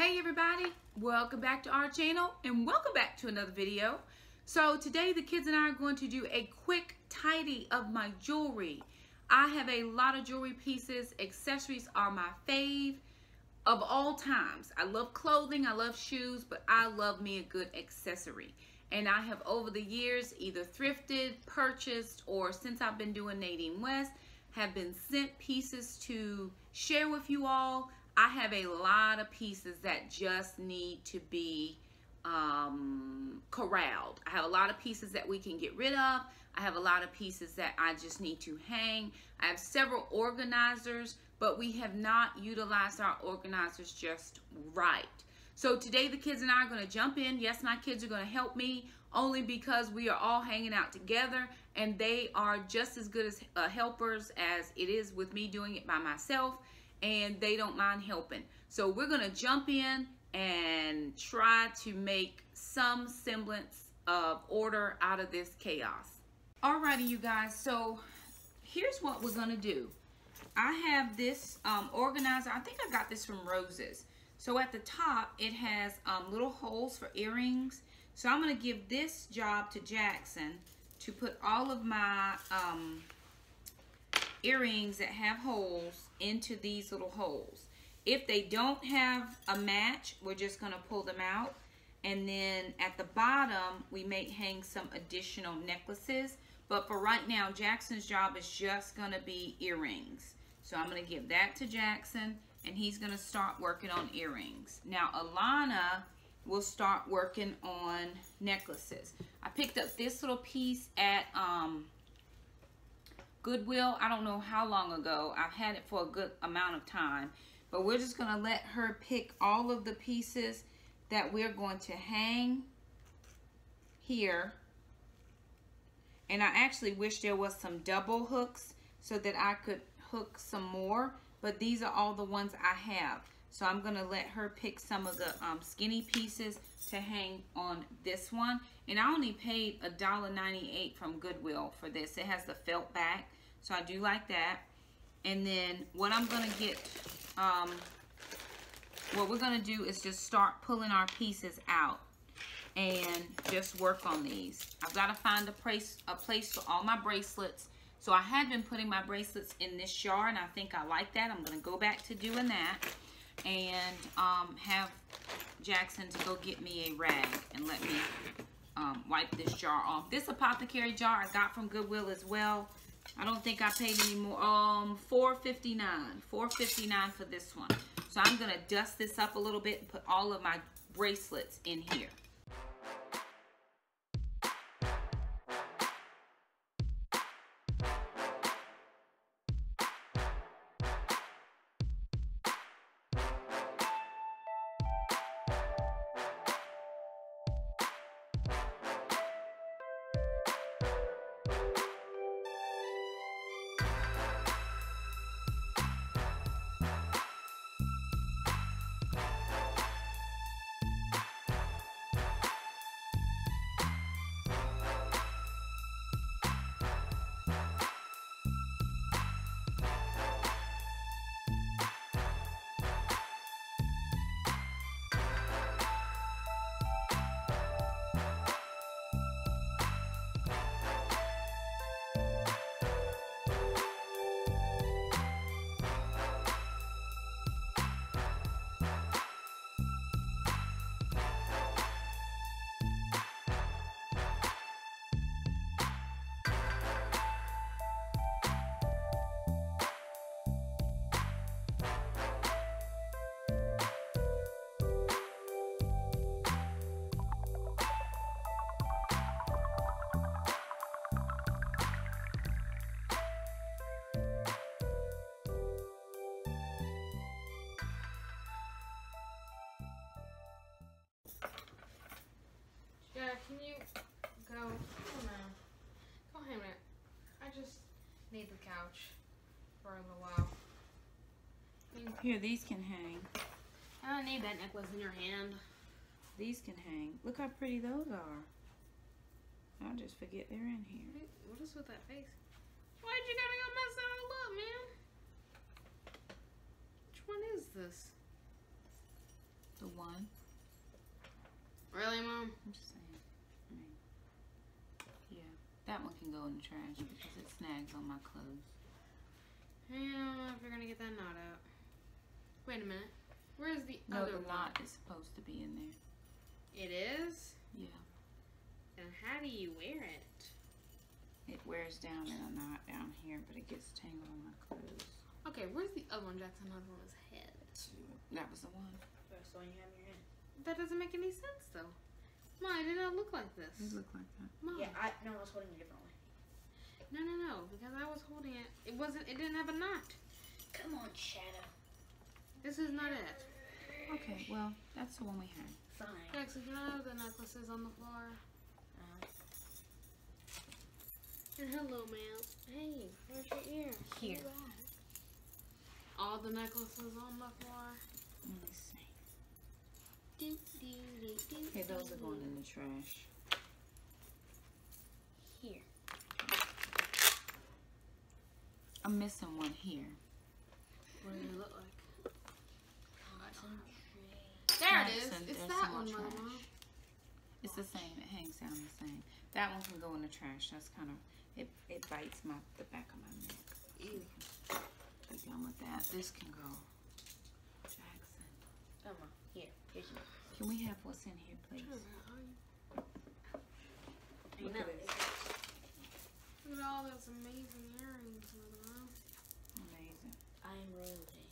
Hey everybody, welcome back to our channel and welcome back to another video. So today the kids and I are going to do a quick tidy of my jewelry. I have a lot of jewelry pieces. Accessories are my fave of all times. I love clothing, I love shoes, but I love me a good accessory. And I have over the years either thrifted, purchased, or since I've been doing Nadine West, have been sent pieces to share with you all. I have a lot of pieces that just need to be corralled. I have a lot of pieces that we can get rid of. I have a lot of pieces that I just need to hang. I have several organizers, but we have not utilized our organizers just right. So today the kids and I are going to jump in. Yes, my kids are going to help me only because we are all hanging out together and they are just as good as helpers as it is with me doing it by myself. And they don't mind helping. So we're gonna jump in and try to make some semblance of order out of this chaos. Alrighty, you guys, so here's what we're gonna do. I have this organizer. I think I got this from Rose's. So at the top, it has little holes for earrings. So I'm gonna give this job to Jackson to put all of my earrings that have holes into these little holes. If they don't have a match, we're just going to pull them out, and then at the bottom we may hang some additional necklaces, but for right now Jackson's job is just going to be earrings. So I'm going to give that to Jackson and he's going to start working on earrings. Now Alana will start working on necklaces. I picked up this little piece at Goodwill. I don't know how long ago. I've had it for a good amount of time, but we're just gonna let her pick all of the pieces that we're going to hang here. And I actually wish there was some double hooks so that I could hook some more, but these are all the ones I have. So I'm gonna let her pick some of the skinny pieces to hang on this one. And I only paid $1.98 from Goodwill for this. It has the felt back, so I do like that. And then what I'm gonna get, what we're gonna do is just start pulling our pieces out and just work on these. I've gotta find a place for all my bracelets. So I had been putting my bracelets in this jar and I think I like that. I'm gonna go back to doing that and have Jackson to go get me a rag and let me wipe this jar off. This apothecary jar I got from Goodwill as well. I don't think I paid any more. $4.59. $4.59 for this one. So I'm gonna dust this up a little bit and put all of my bracelets in here. Can you go? Oh no. Go hang it. I just need the couch for a little while. Here, these can hang. I don't need that necklace in your hand. These can hang. Look how pretty those are. I'll just forget they're in here. What is with that face? Why'd you gotta go mess that all up, man? Which one is this? The one. Really, Mom? I'm just saying. I mean, yeah, that one can go in the trash because it snags on my clothes. I don't know if you're gonna get that knot out. Wait a minute. Where's the other one? No, the knot is supposed to be in there. It is? Yeah. And how do you wear it? It wears down in a knot down here, but it gets tangled on my clothes. Okay, where's the other one, Jackson? Another one is head. That was the one. That's the one you have in your hand. That doesn't make any sense, though. Mom, it did not look like this. It looked like that. Mom. Yeah, I was holding it a different way. No, because I was holding it. It didn't have a knot. Come on, Shadow. This is not it. Okay, well, that's the one we had. Fine. Jackson, can I have the necklaces on the floor? And hello, ma'am. Hey, where's your ear? Here. All the necklaces on the floor. Let me see. Okay, those are going in the trash. Here. I'm missing one here. What does it look like? Concentrate. There it is. Jackson, It's there's that some one, more Mama. trash. It's the same. It hangs down the same. That one can go in the trash. That's kind of, it bites the back of my neck. Ew. Be done with that. This can go. Jackson. Come on. Here. Here's your. Can we have what's in here, please? I Look know. at this. Look at all those amazing earrings, Mama. Amazing. I'm royalty.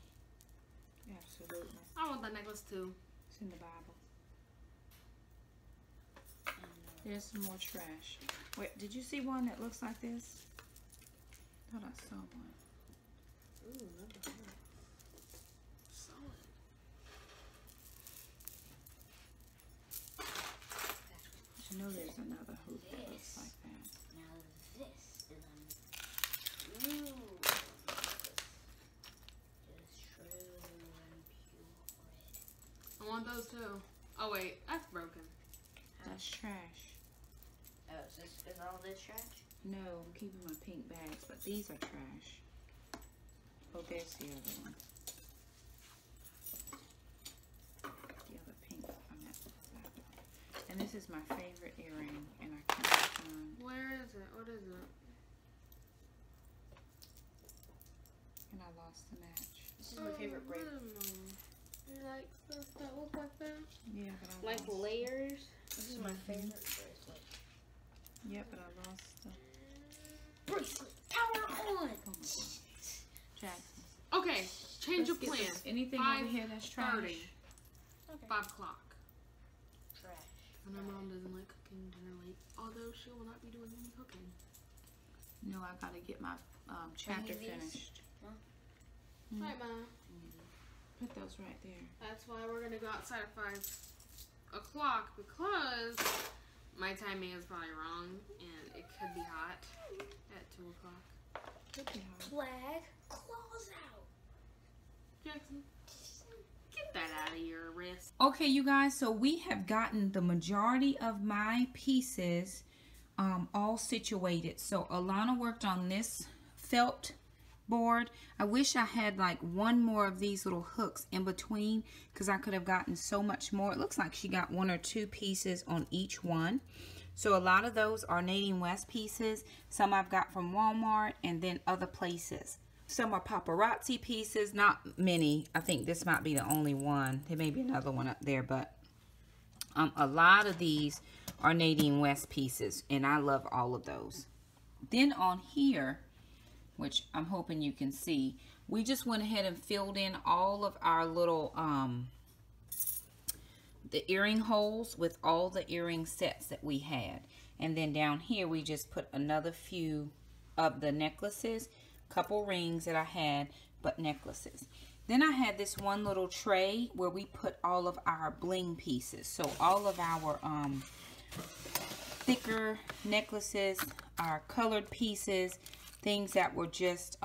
Absolutely. I want that necklace too. It's in the Bible. There's some more trash. Wait, did you see one that looks like this? Thought I saw one. Ooh, look at that. Solid. You know there's another hoop that looks like that. Now this is ooh. Just true and pure. I want those too. Oh wait, that's broken. That's trash. Oh, is all this trash? No, I'm keeping my pink bags, but these are trash. Oh, there's the other one. The other pink. I'm at that one. And this is my favorite earring, and I can't find. Where is it? What is it? And I lost the match. This is my favorite bracelet. Like stuff that look like that? Yeah, but I Like lost. layers? This is my favorite bracelet. Yeah, but I lost the. Bracelet. Power on. Oh my God. Jackson. Okay, change Let's of get plan. this. Anything over here that's trash? 5:30. Okay. 5 o'clock. Trash. And my mom doesn't like cooking dinner late, although she will not be doing any cooking. No, I gotta get my chapter these? finished. Right, Ma. Put those right there. That's why we're gonna go outside at 5 o'clock because my timing is probably wrong and it could be hot at 2 o'clock. Could be hard. Flag. Claws out. Jackson, get that out of your wrist. Okay, you guys, so we have gotten the majority of my pieces all situated. So Alana worked on this felt board. I wish I had like one more of these little hooks in between because I could have gotten so much more. It looks like she got 1 or 2 pieces on each one. So a lot of those are Nadine West pieces. Some I've got from Walmart and then other places. Some are paparazzi pieces, not many. I think this might be the only one. There may be another one up there, but a lot of these are Nadine West pieces, and I love all of those. Then on here, which I'm hoping you can see, we just went ahead and filled in all of our little the earring holes with all the earring sets that we had. And then down here we just put another few of the necklaces, couple rings that I had, but necklaces. Then I had this one little tray where we put all of our bling pieces. So all of our thicker necklaces, our colored pieces, things that were just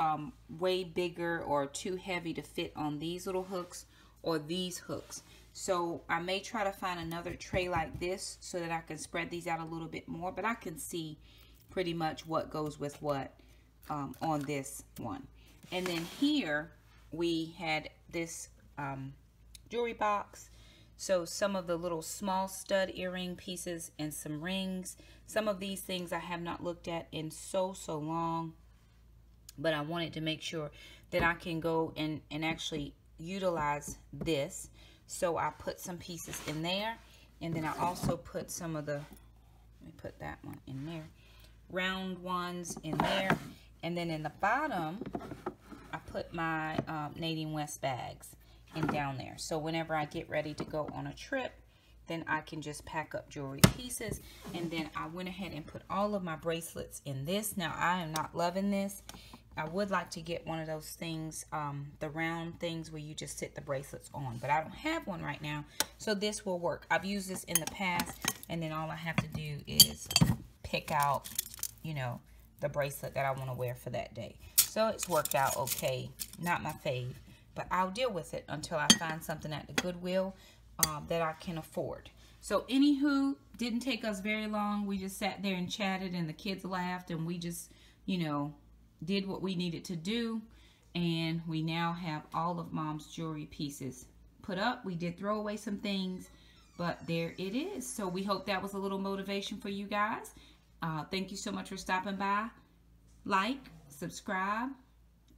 way bigger or too heavy to fit on these little hooks or these hooks. So I may try to find another tray like this so that I can spread these out a little bit more, but I can see pretty much what goes with what on this one. And then here we had this jewelry box. So some of the little small stud earring pieces and some rings. Some of these things I have not looked at in so long, but I wanted to make sure that I can go and actually utilize this. So I put some pieces in there, and then I also put some of the, let me put that one in there, round ones in there, and then in the bottom I put my Nadine West bags in down there. So whenever I get ready to go on a trip, then I can just pack up jewelry pieces. And then I went ahead and put all of my bracelets in this. Now I am not loving this. I would like to get one of those things, the round things where you just sit the bracelets on, but I don't have one right now, so this will work. I've used this in the past, and then all I have to do is pick out, you know, the bracelet that I want to wear for that day. So it's worked out okay. Not my fave, but I'll deal with it until I find something at the Goodwill that I can afford. So anywho, didn't take us very long. We just sat there and chatted, and the kids laughed, and we just, you know, did what we needed to do, and we now have all of Mom's jewelry pieces put up. We did throw away some things, but there it is. So we hope that was a little motivation for you guys. Thank you so much for stopping by. Like, subscribe,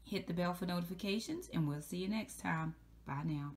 hit the bell for notifications, and we'll see you next time. Bye now.